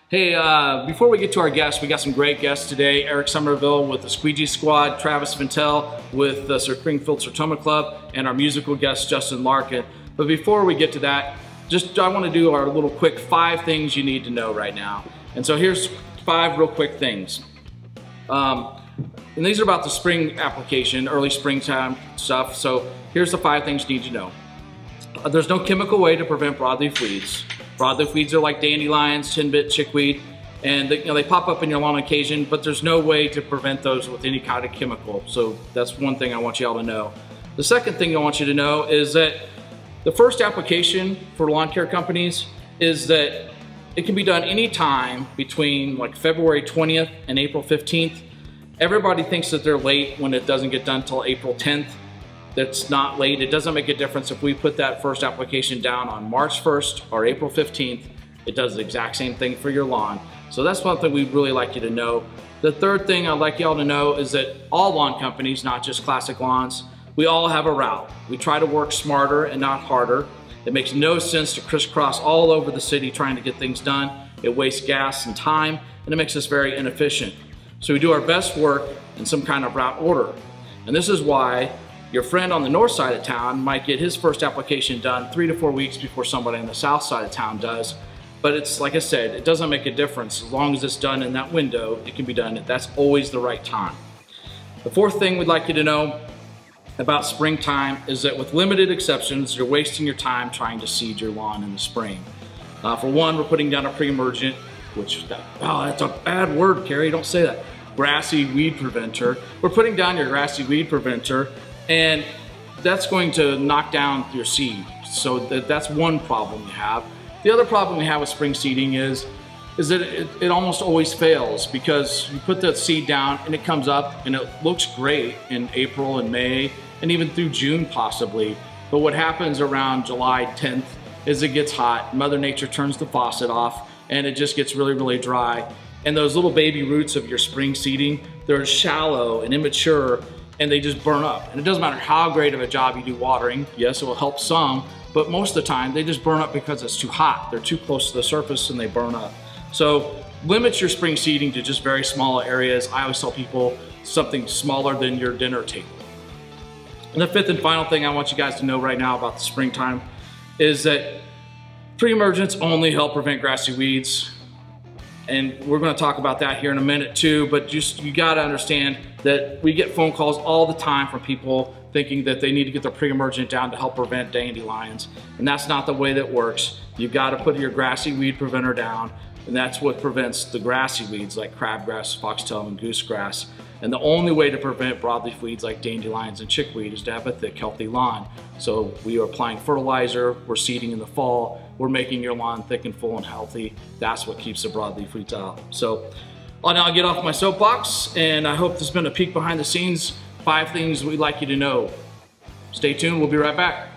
Hey, before we get to our guests, we got some great guests today. Eric Somerville with the Squeegee Squad, Travis Ventel with the Springfield Sertoma Club, and our musical guest, Justin Larkin. But before we get to that, I want to do our little quick 5 things you need to know right now. And so here's 5 real quick things. And these are about the spring application, early springtime stuff. So here's the 5 things you need to know. There's no chemical way to prevent broadleaf weeds. Broadleaf weeds are like dandelions, tinbit, chickweed, and they pop up in your lawn on occasion, but there's no way to prevent those with any kind of chemical. So that's one thing I want you all to know. The second thing I want you to know is that the first application for lawn care companies is that it can be done anytime between like February 20th and April 15th. Everybody thinks that they're late when it doesn't get done until April 10th. That's not late. It doesn't make a difference if we put that first application down on March 1st or April 15th. It does the exact same thing for your lawn. So that's one thing we'd really like you to know. The third thing I'd like y'all to know is that all lawn companies, not just Classic Lawns, we all have a route. We try to work smarter and not harder. It makes no sense to crisscross all over the city trying to get things done. It wastes gas and time, and it makes us very inefficient. So we do our best work in some kind of route order. And this is why your friend on the north side of town might get his first application done 3 to 4 weeks before somebody on the south side of town does. But it's like I said, it doesn't make a difference. As long as it's done in that window, it can be done. That's always the right time. The fourth thing we'd like you to know about springtime is that with limited exceptions, you're wasting your time trying to seed your lawn in the spring. For one, we're putting down a pre-emergent, which, oh, that's a bad word, Carrie, don't say that. Grassy weed preventer. We're putting down your grassy weed preventer, and that's going to knock down your seed. So that's one problem you have. The other problem we have with spring seeding is that it almost always fails, because you put that seed down and it comes up and it looks great in April and May and even through June possibly. But what happens around July 10th is it gets hot, Mother Nature turns the faucet off, and it just gets really, really dry. And those little baby roots of your spring seeding, they're shallow and immature, and they just burn up. And it doesn't matter how great of a job you do watering. Yes, it will help some, but most of the time they just burn up because it's too hot. They're too close to the surface and they burn up. So limit your spring seeding to just very small areas. I always tell people something smaller than your dinner table. And the fifth and final thing I want you guys to know right now about the springtime is that pre-emergents only help prevent grassy weeds. And we're going to talk about that here in a minute too, but just you got to understand that we get phone calls all the time from people thinking that they need to get their pre-emergent down to help prevent dandelions, and that's not the way that works. You've got to put your grassy weed preventer down, and that's what prevents the grassy weeds like crabgrass, foxtail, and goosegrass. And the only way to prevent broadleaf weeds like dandelions and chickweed is to have a thick, healthy lawn. So we are applying fertilizer, we're seeding in the fall, we're making your lawn thick and full and healthy. That's what keeps the broadleaf weeds out. So I'll now get off my soapbox, and I hope this has been a peek behind the scenes, 5 things we'd like you to know. Stay tuned, we'll be right back.